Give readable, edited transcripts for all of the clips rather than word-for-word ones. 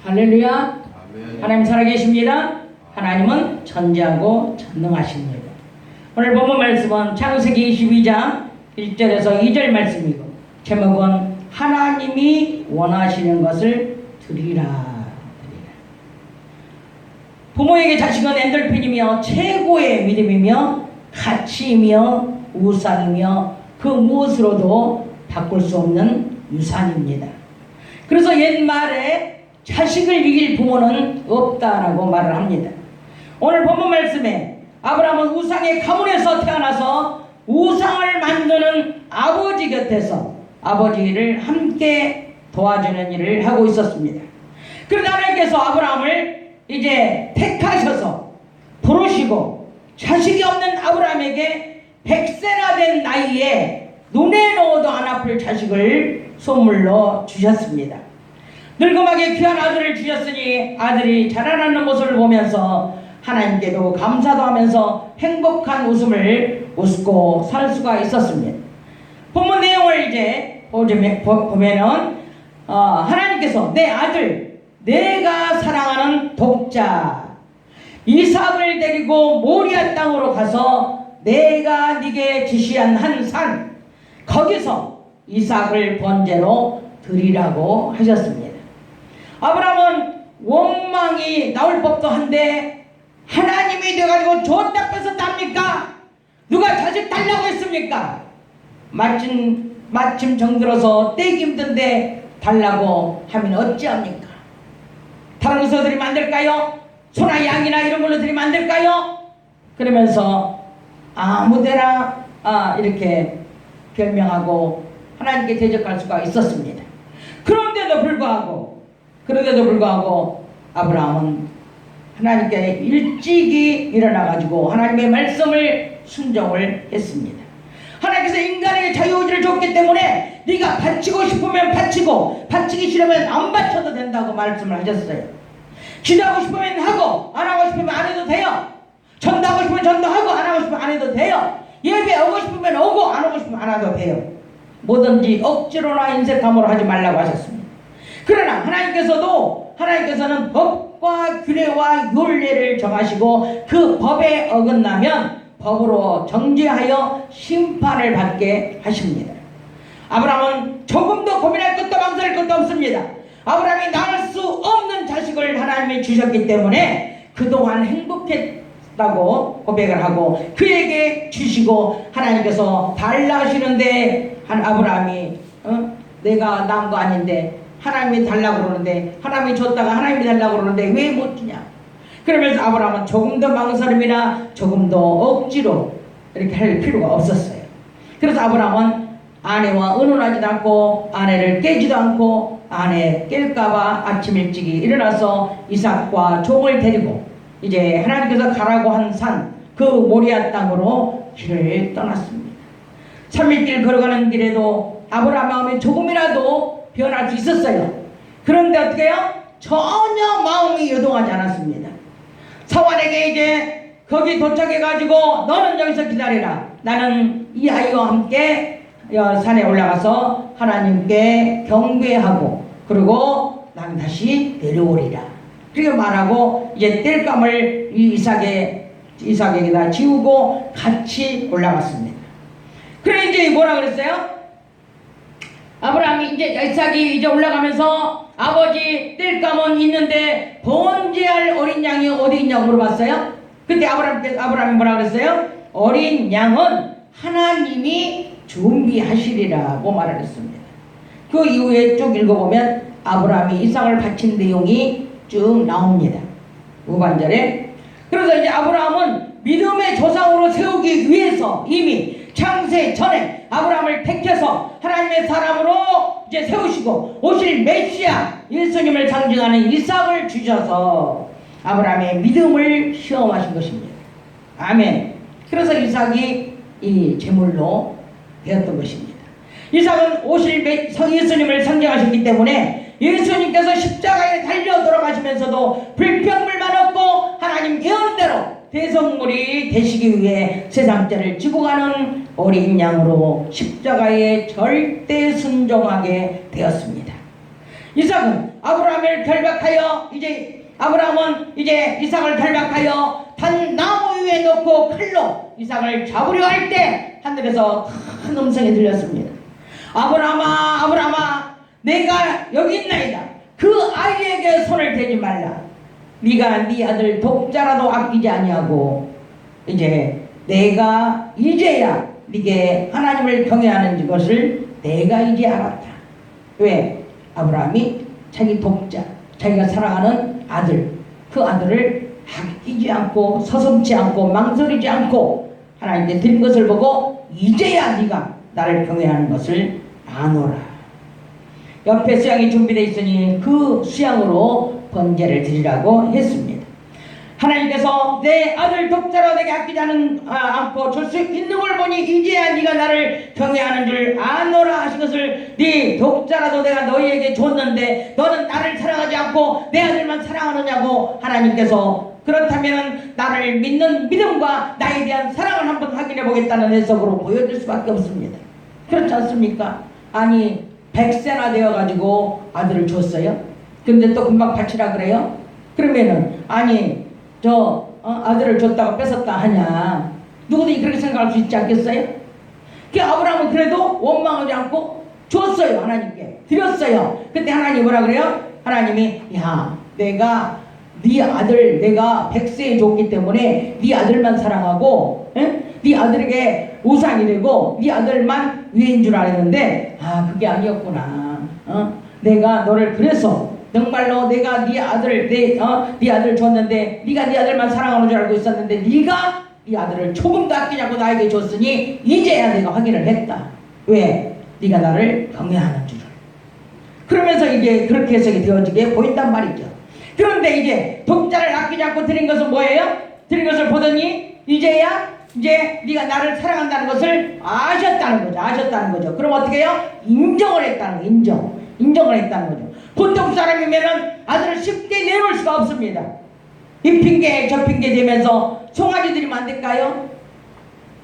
할렐루야. 아멘. 하나님 살아계십니다. 하나님은 전지하고 전능하십니다. 오늘 본문 말씀은 창세기 22장 1절에서 2절 말씀이고, 제목은 하나님이 원하시는 것을 드리라. 부모에게 자식은 엔돌핀이며 최고의 믿음이며 가치이며 우상이며 그 무엇으로도 바꿀 수 없는 유산입니다. 그래서 옛말에 자식을 이길 부모는 없다라고 말을 합니다. 오늘 본문 말씀에 아브라함은 우상의 가문에서 태어나서 우상을 만드는 아버지 곁에서 아버지를 함께 도와주는 일을 하고 있었습니다. 그런데 하나님께서 아브라함을 이제 택하셔서 부르시고 자식이 없는 아브라함에게 100세나 된 나이에 눈에 넣어도 안 아플 자식을 선물로 주셨습니다. 늙음하게 귀한 아들을 주셨으니 아들이 자라나는 모습을 보면서 하나님께도 감사도 하면서 행복한 웃음을 웃고 살 수가 있었습니다. 본문 내용을 이제 보면은 하나님께서 내 아들, 내가 사랑하는 독자 이삭을 데리고 모리아 땅으로 가서 내가 네게 지시한 한 산, 거기서 이삭을 번제로 드리라고 하셨습니다. 아브라함은 원망이 나올 법도 한데 하나님이 돼가지고 줬다 뺏었답니까? 누가 자식 달라고 했습니까? 마침 정들어서 떼기 힘든데 달라고 하면 어찌합니까? 다른 것으로 드리면 안 될까요? 소나 양이나 이런 걸로 드리면 안 될까요? 그러면서 아무데나 이렇게 변명하고 하나님께 대적할 수가 있었습니다. 그런데도 불구하고 아브라함은 하나님께 일찍이 일어나가지고 하나님의 말씀을 순종을 했습니다. 하나님께서 인간에게 자유의지를 줬기 때문에 네가 바치고 싶으면 바치고 바치기 싫으면 안 바쳐도 된다고 말씀을 하셨어요. 기도하고 싶으면 하고 안 하고 싶으면 안 해도 돼요. 전도하고 싶으면 전도하고 안 하고 싶으면 안 해도 돼요. 예배 오고 싶으면 오고 안 오고 싶으면 안 와도 돼요. 뭐든지 억지로나 인색함으로 하지 말라고 하셨습니다. 그러나 하나님께서는 법과 규례와 율례를 정하시고 그 법에 어긋나면 법으로 정죄하여 심판을 받게 하십니다. 아브라함은 조금도 고민할 것도 망설일 것도 없습니다. 아브라함이 낳을 수 없는 자식을 하나님이 주셨기 때문에 그동안 행복했다고 고백을 하고 그에게 주시고 하나님께서 달라 하시는데 아브라함이 내가 낳은 거 아닌데 하나님이 달라고 그러는데 하나님이 줬다가 하나님이 달라고 그러는데 왜 못 주냐? 그러면서 아브라함은 조금 더 망설임이나 조금 더 억지로 이렇게 할 필요가 없었어요. 그래서 아브라함은 아내와 의논하지도 않고 아내를 깨지도 않고 아내 깰까봐 아침 일찍이 일어나서 이삭과 종을 데리고 이제 하나님께서 가라고 한 산 그 모리아 땅으로 길을 떠났습니다. 3일길 걸어가는 길에도 아브라함 마음이 조금이라도 변할 수 있었어요. 그런데 어떻게 해요? 전혀 마음이 요동하지 않았습니다. 사환에게 이제 거기 도착해가지고 너는 여기서 기다리라. 나는 이 아이와 함께 산에 올라가서 하나님께 경배하고 그리고 나는 다시 내려오리라. 그렇게 말하고 이제 땔감을 이삭에게다 지우고 같이 올라갔습니다. 그래 이제 뭐라 그랬어요? 아브라함이 이삭이 이제 올라가면서 아버지 땔감은 있는데 번제할 어린 양이 어디 있냐고 물어봤어요. 그때 아브라함이 뭐라 그랬어요? 어린 양은 하나님이 준비하시리라고 말을 했습니다. 그 이후에 쭉 읽어보면 아브라함이 이삭을 바친 내용이 쭉 나옵니다. 후반절에. 그래서 이제 아브라함은 믿음의 조상으로 세우기 위해서 이미 창세 전에 아브라함을 택해서 하나님의 사람으로 이제 세우시고 오실 메시아 예수님을 상징하는 이삭을 주셔서 아브라함의 믿음을 시험하신 것입니다. 아멘. 그래서 이삭이 이 제물로 되었던 것입니다. 이삭은 오실 예수님을 상징하셨기 때문에 예수님께서 십자가에 달려 돌아가시면서도 불평불만 없고 하나님 예언대로 대성물이 되시기 위해 세상죄를 지고 가는 어린 양으로 십자가에 절대 순종하게 되었습니다. 이삭은 아브라함을 결박하여 아브라함은 이제 이삭을 결박하여 단 나무 위에 놓고 칼로 이삭을 잡으려 할 때 하늘에서 큰 음성이 들렸습니다. 아브라함아, 아브라함아, 내가 여기 있나이다. 그 아이에게 손을 대지 말라. 네가 네 아들 독자라도 아끼지 아니하고 이제 내가 이제야 네게 하나님을 경외하는 것을 내가 이제 알았다. 왜? 아브라함이 자기 독자, 자기가 사랑하는 아들, 그 아들을 아끼지 않고 서슴지 않고 망설이지 않고 하나님께 드린 것을 보고 이제야 네가 나를 경외하는 것을 아노라. 옆에 수양이 준비되어 있으니 그 수양으로 번제를 드리라고 했습니다. 하나님께서 내 아들 독자로 내게 아끼지 않고 줄 수 있는 걸 보니 이제야 네가 나를 경외하는 줄 아노라 하신 것을, 네 독자라도 내가 너희에게 줬는데 너는 나를 사랑하지 않고 내 아들만 사랑하느냐고. 하나님께서 그렇다면 나를 믿는 믿음과 나에 대한 사랑을 한번 확인해 보겠다는 해석으로 보여줄 수밖에 없습니다. 그렇지 않습니까? 아니 100세나 되어가지고 아들을 줬어요. 근데 또 금방 바치라 그래요? 그러면은 아니 아들을 줬다가 뺏었다 하냐, 누구든지 그렇게 생각할 수 있지 않겠어요? 그 아브라함은 그래도 원망하지 않고 줬어요. 하나님께 드렸어요. 그때 하나님이 뭐라 그래요? 하나님이 야, 내가 네 아들 내가 100세에 줬기 때문에 네 아들만 사랑하고 네 아들에게 우상이 되고 네 아들만 위인 줄 알았는데 그게 아니었구나. 내가 너를 그래서 정말로 내가 네 아들 네 아들 줬는데 네가 네 아들만 사랑하는 줄 알고 있었는데 네가 네 아들을 조금도 아끼지 않고 나에게 줬으니 이제야 내가 확인을 했다. 왜? 네가 나를 경외하는 줄을. 그러면서 이게 그렇게 해석이 되어지게 보인단 말이죠. 그런데 이제 독자를 아끼지 않고 드린 것은 뭐예요? 드린 것을 보더니 이제야 네가 나를 사랑한다는 것을 아셨다는 거죠. 그럼 어떻게 해요? 인정을 했다는 거예요. 인정을 했다는 거죠. 보통 사람이면은 아들을 쉽게 내놓을 수가 없습니다. 이 핑계 저 핑계 대면서 송아지 드리면 안 될까요?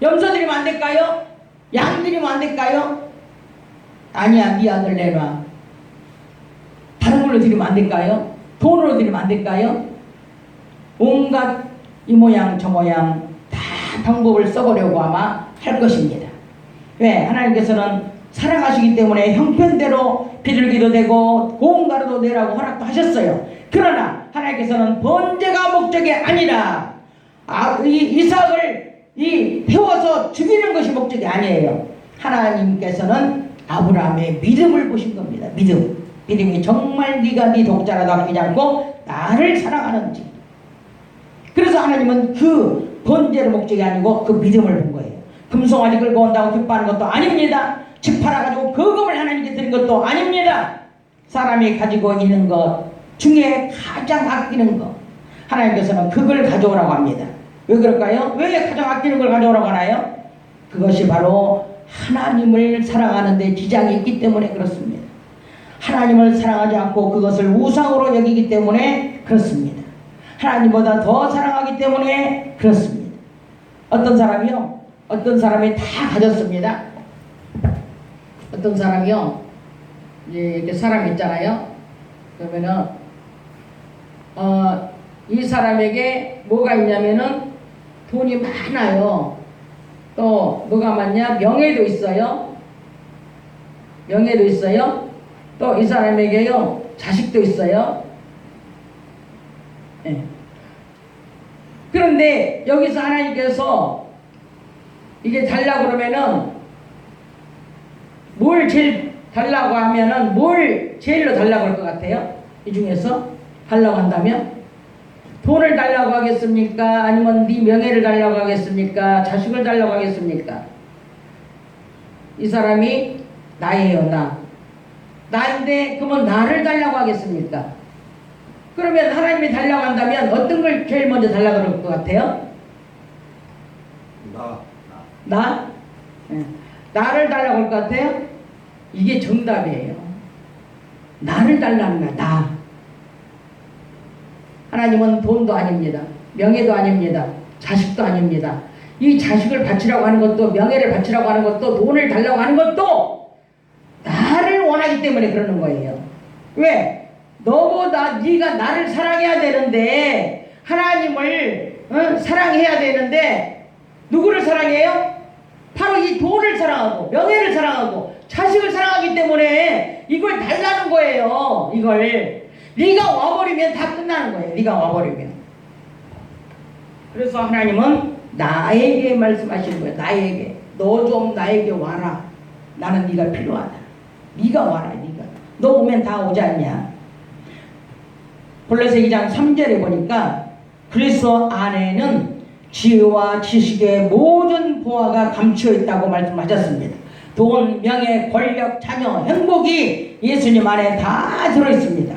염소 드리면 안 될까요? 양 드리면 안 될까요? 아니야, 네 아들 내놔. 다른 걸로 드리면 안 될까요? 돈으로 드리면 안 될까요? 온갖 이 모양 저 모양 다 방법을 써보려고 아마 할 것입니다. 왜? 하나님께서는 사랑하시기 때문에 형편대로 비둘기도 되고 고운 가루도 내라고 허락도 하셨어요. 그러나 하나님께서는 번제가 목적이 아니라 이삭을 태워서 죽이는 것이 목적이 아니에요. 하나님께서는 아브라함의 믿음을 보신 겁니다. 믿음이 정말 네가 네 독자라도 아끼지 않고 나를 사랑하는지. 그래서 하나님은 그 번제의 목적이 아니고 그 믿음을 본 거예요. 금송아지 끌고 온다고 기뻐하는 것도 아닙니다. 집 팔아가지고 거금을 하나님께 드린 것도 아닙니다. 사람이 가지고 있는 것 중에 가장 아끼는 것, 하나님께서는 그걸 가져오라고 합니다. 왜 그럴까요? 왜 가장 아끼는 걸 가져오라고 하나요? 그것이 바로 하나님을 사랑하는 데 지장이 있기 때문에 그렇습니다. 하나님을 사랑하지 않고 그것을 우상으로 여기기 때문에 그렇습니다. 하나님보다 더 사랑하기 때문에 그렇습니다. 어떤 사람이 다 가졌습니다. 어떤 사람이요, 이렇게 사람이 있잖아요. 그러면은 이 사람에게 뭐가 있냐면은 돈이 많아요. 또 뭐가 많냐? 명예도 있어요. 또 이 사람에게요 자식도 있어요. 네. 그런데 여기서 하나님께서 이게 달라고 그러면은 뭘 제일 달라고 하면은 뭘 제일로 달라고 할 것 같아요? 이 중에서 달라고 한다면 돈을 달라고 하겠습니까? 아니면 네 명예를 달라고 하겠습니까? 자식을 달라고 하겠습니까? 이 사람이 나예요. 나인데 그러면 나를 달라고 하겠습니까? 그러면 하나님이 달라고 한다면 어떤 걸 제일 먼저 달라고 그럴 것 같아요? 나? 네. 나를 달라고 할 것 같아요? 이게 정답이에요. 나를 달라는 거야. 나. 하나님은 돈도 아닙니다. 명예도 아닙니다. 자식도 아닙니다. 이 자식을 바치라고 하는 것도, 명예를 바치라고 하는 것도, 돈을 달라고 하는 것도 나를 원하기 때문에 그러는 거예요. 왜? 너보다 네가 나를 사랑해야 되는데, 하나님을 사랑해야 되는데 누구를 사랑해요? 바로 이 돈을 사랑하고 명예를 사랑하고 자식을 사랑하기 때문에 이걸 달라는 거예요. 이걸 네가 와버리면 다 끝나는 거예요. 네가 와버리면. 그래서 하나님은 나에게 말씀하시는 거예요. 나에게. 너 좀 나에게 와라. 나는 네가 필요하다. 네가 와라. 네가. 너 오면 다 오지 않냐. 골로새 2장 3절에 보니까 그리스도 안에는 지혜와 지식의 모든 보화가 감추어 있다고 말씀하셨습니다. 돈, 명예, 권력, 자녀, 행복이 예수님 안에 다 들어있습니다.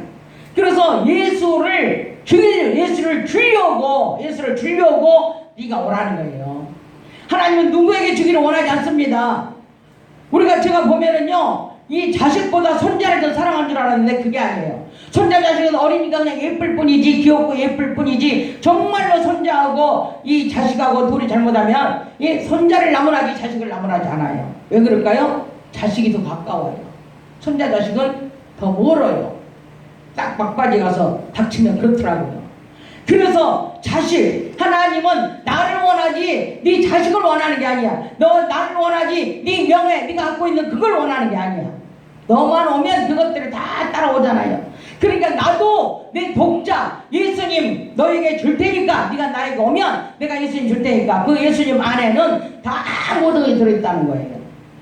그래서 예수를 주려고 네가 오라는 거예요. 하나님은 누구에게 주기를 원하지 않습니다. 제가 보면은요, 이 자식보다 손자를 더 사랑한 줄 알았는데 그게 아니에요. 손자 자식은 어리니까 그냥 예쁠 뿐이지, 귀엽고 예쁠 뿐이지, 정말로 손자하고 이 자식하고 둘이 잘못하면 이 손자를 나무라지 자식을 나무라지 않아요. 왜 그럴까요? 자식이 더 가까워요. 손자 자식은 더 멀어요. 딱 막바지 가서 닥치면 그렇더라고요. 그래서 자식, 하나님은 나를 원하지 네 자식을 원하는 게 아니야. 너 나를 원하지 네 명예, 네가 갖고 있는 그걸 원하는 게 아니야. 너만 오면 그것들을 다 따라오잖아요. 그러니까 나도 내 독자 예수님 너에게 줄 테니까, 네가 나에게 오면 내가 예수님 줄 테니까, 그 예수님 안에는 다 모든 게 들어있다는 거예요.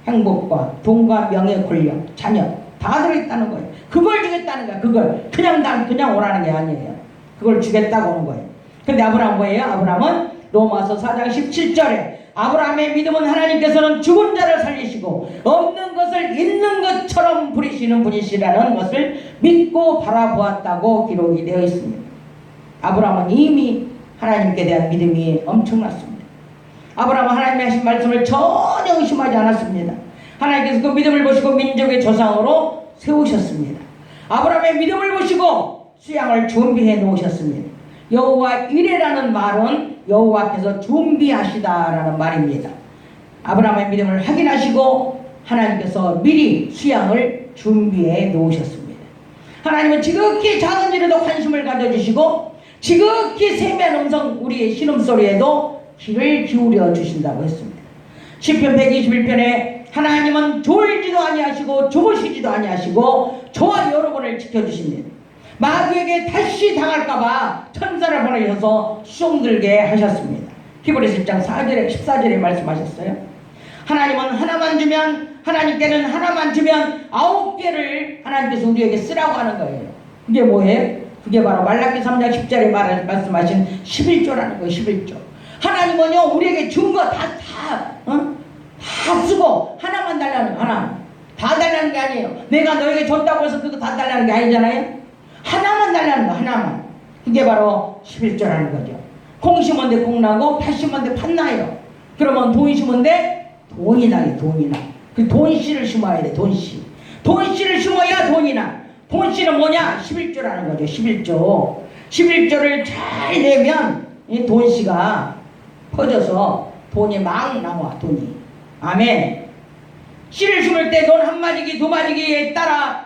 행복과 돈과 명예, 권력, 자녀 다 들어있다는 거예요. 그걸 주겠다는 거야. 그걸 그냥 오라는 게 아니에요. 그걸 주겠다고 오는 거예요. 근데 아브라함 뭐예요? 아브라함은 로마서 4장 17절에 아브라함의 믿음은 하나님께서는 죽은 자를 살리시고 없는 것을 있는 것처럼 부리시는 분이시라는 것을 믿고 바라보았다고 기록이 되어 있습니다. 아브라함은 이미 하나님께 대한 믿음이 엄청났습니다. 아브라함은 하나님이 하신 말씀을 전혀 의심하지 않았습니다. 하나님께서 그 믿음을 보시고 민족의 조상으로 세우셨습니다. 아브라함의 믿음을 보시고 수양을 준비해 놓으셨습니다. 여호와 이레라는 말은 여호와께서 준비하시다라는 말입니다. 아브라함의 믿음을 확인하시고 하나님께서 미리 수양을 준비해 놓으셨습니다. 하나님은 지극히 작은 일에도 관심을 가져주시고 지극히 세미한 음성 우리의 신음소리에도 귀를 기울여 주신다고 했습니다. 시편 121편에 하나님은 졸지도 아니하시고 주무시지도 아니하시고 저와 여러분을 지켜주십니다. 마귀에게 다시 당할까봐 천사를 보내셔서 수종들게 하셨습니다. 히브리서 10장 4절에 14절에 말씀하셨어요. 하나님은 하나만 주면, 하나님께는 하나만 주면 9개를 하나님께서 우리에게 쓰라고 하는 거예요. 그게 뭐예요? 그게 바로 말라기 3장 10절에 말씀하신 11조라는 거예요. 11조. 하나님은요 우리에게 준 거 다 쓰고 하나만 달라는 거, 하나. 다 달라는 게 아니에요. 내가 너에게 줬다고 해서 그거 다 달라는 게 아니잖아요. 하나만 달라는 거, 하나만. 그게 바로 11조라는 거죠. 콩 심은데 콩 나고 팥 심은데 팥 나요. 그러면 돈 심은데 돈이 나요. 돈이 나. 그 돈씨를 심어야 돼. 돈씨. 돈씨를 심어야 돈이 나. 돈씨는 뭐냐? 11조라는 거죠. 11조. 11조를 잘 내면 이 돈씨가 퍼져서 돈이 막 나와. 돈이. 아멘. 씨를 심을 때 돈 한 마디기 두 마디기에 따라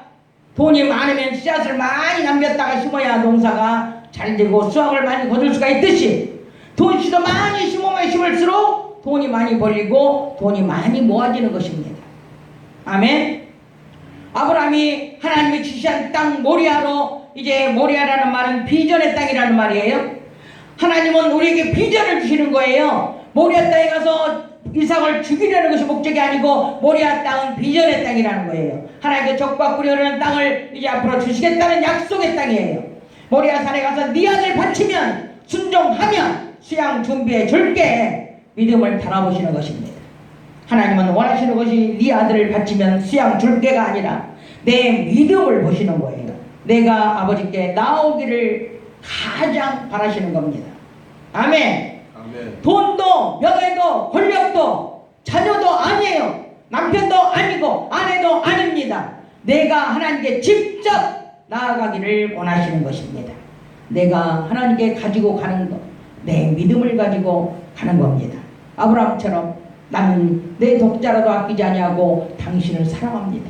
돈이 많으면 씨앗을 많이 남겼다가 심어야 농사가 잘 되고 수확을 많이 거둘 수가 있듯이 돈씨도 많이 심으면 심을수록 돈이 많이 벌리고 돈이 많이 모아지는 것입니다. 아멘. 아브라함이 하나님이 지시한 땅 모리아로, 이제 모리아라는 말은 비전의 땅이라는 말이에요. 하나님은 우리에게 비전을 주시는 거예요. 모리아 땅에 가서 이삭을 죽이려는 것이 목적이 아니고 모리아 땅은 비전의 땅이라는 거예요. 하나님께 적과 꿀이 땅을 이제 앞으로 주시겠다는 약속의 땅이에요. 모리아 산에 가서 네 아들 바치면 순종하면 수양 준비해 줄게, 믿음을 달아보시는 것입니다. 하나님은 원하시는 것이 네 아들을 바치면 수양 줄게가 아니라 내 믿음을 보시는 거예요. 내가 아버지께 나오기를 가장 바라시는 겁니다. 아멘. 돈도 명예도 권력도 자녀도 아니에요. 남편도 아니고 아내도 아닙니다. 내가 하나님께 직접 나아가기를 원하시는 것입니다. 내가 하나님께 가지고 가는 것, 내 믿음을 가지고 가는 겁니다. 아브라함처럼 나는 내 독자라도 아끼지 아니하고 당신을 사랑합니다.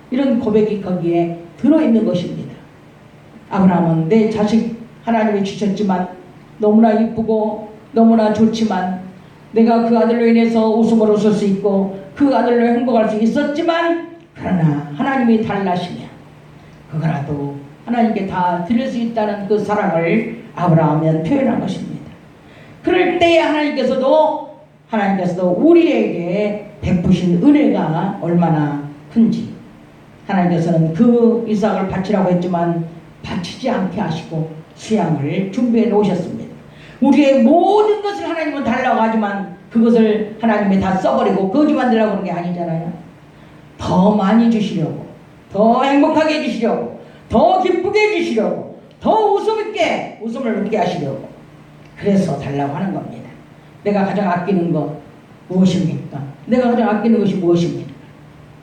이런 고백이 거기에 들어있는 것입니다. 아브라함은 내 자식 하나님이 주셨지만 너무나 이쁘고 너무나 좋지만 내가 그 아들로 인해서 웃음을 웃을 수 있고 그 아들로 행복할 수 있었지만 그러나 하나님이 달라시며 그거라도 하나님께 다 드릴 수 있다는 그 사랑을 아브라함은 표현한 것입니다. 그럴 때에 하나님께서도 우리에게 베푸신 은혜가 얼마나 큰지, 하나님께서는 그 이삭을 바치라고 했지만 바치지 않게 하시고 수양을 준비해 놓으셨습니다. 우리의 모든 것을 하나님은 달라고 하지만 그것을 하나님이 다 써버리고 거지 만들라고 하는 게 아니잖아요. 더 많이 주시려고, 더 행복하게 해주시려고, 더 기쁘게 해주시려고, 더 웃음을 웃게 하시려고, 그래서 달라고 하는 겁니다. 내가 가장 아끼는 것 무엇입니까? 내가 가장 아끼는 것이 무엇입니까?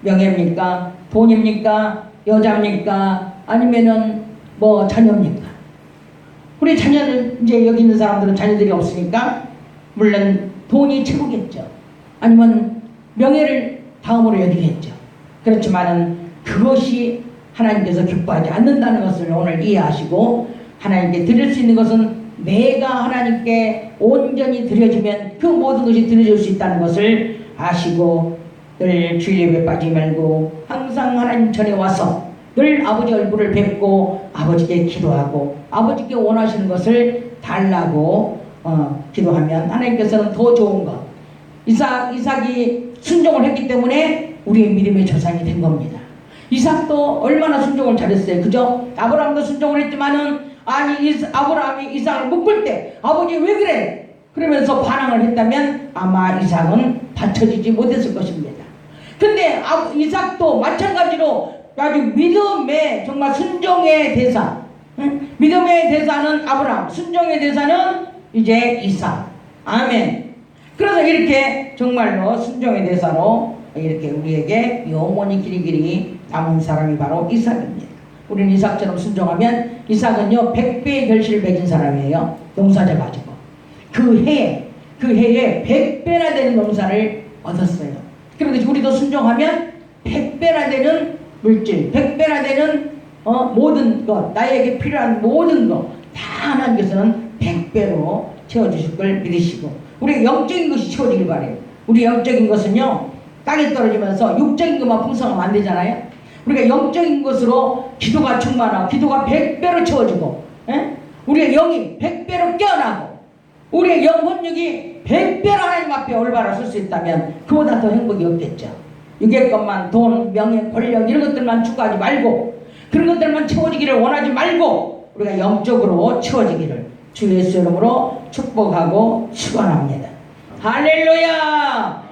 명예입니까? 돈입니까? 여자입니까? 아니면은 뭐 자녀입니까? 우리 자녀는, 이제 여기 있는 사람들은 자녀들이 없으니까 물론 돈이 최고겠죠. 아니면 명예를 다음으로 여기겠죠. 그렇지만은 그것이 하나님께서 기뻐하지 않는다는 것을 오늘 이해하시고, 하나님께 드릴 수 있는 것은 내가 하나님께 온전히 드려주면 그 모든 것이 드려질 수 있다는 것을 아시고, 늘 주일 예배 빠지지 말고 항상 하나님 전에 와서 늘 아버지 얼굴을 뵙고 아버지께 기도하고 아버지께 원하시는 것을 달라고 기도하면 하나님께서는 더 좋은 것, 이삭이 순종을 했기 때문에 우리의 믿음의 조상이 된 겁니다. 이삭도 얼마나 순종을 잘했어요. 그죠? 아브라함도 순종을 했지만은, 아니 아브라함이 이삭을 묶을 때 아버지 왜 그래? 그러면서 반항을 했다면 아마 이삭은 받쳐지지 못했을 것입니다. 근데 이삭도 마찬가지로 아주 믿음의 정말 순종의 대사, 믿음의 대사는 아브라함, 순종의 대사는 이제 이삭. 아멘. 그래서 이렇게 정말로 순종의 대사로 이렇게 우리에게 영원히 길이길이 남은 사람이 바로 이삭입니다. 우리는 이삭처럼 순종하면, 이삭은요 100배의 결실을 맺은 사람이에요. 농사져 가지고 그 해에 100배나 되는 농사를 얻었어요. 그런데 우리도 순종하면 100배나 되는 물질, 100배나 되는 모든 것, 나에게 필요한 모든 것 다 하나님께서는 100배로 채워주실 걸 믿으시고, 우리 영적인 것이 채워지길 바래요. 우리 영적인 것은요 땅에 떨어지면서 육적인 것만 풍성하면 안 되잖아요. 우리가 영적인 것으로 기도가 충만하고 기도가 100배로 채워지고, 우리의 영이 100배로 깨어나고 우리의 영혼력이 100배로 하나님 앞에 올바로 설 수 있다면 그보다 더 행복이 없겠죠. 육의 것만, 돈, 명예, 권력 이런 것들만 추구하지 말고, 그런 것들만 채워지기를 원하지 말고 우리가 영적으로 채워지기를 주 예수 이름으로 축복하고 축원합니다. 할렐루야.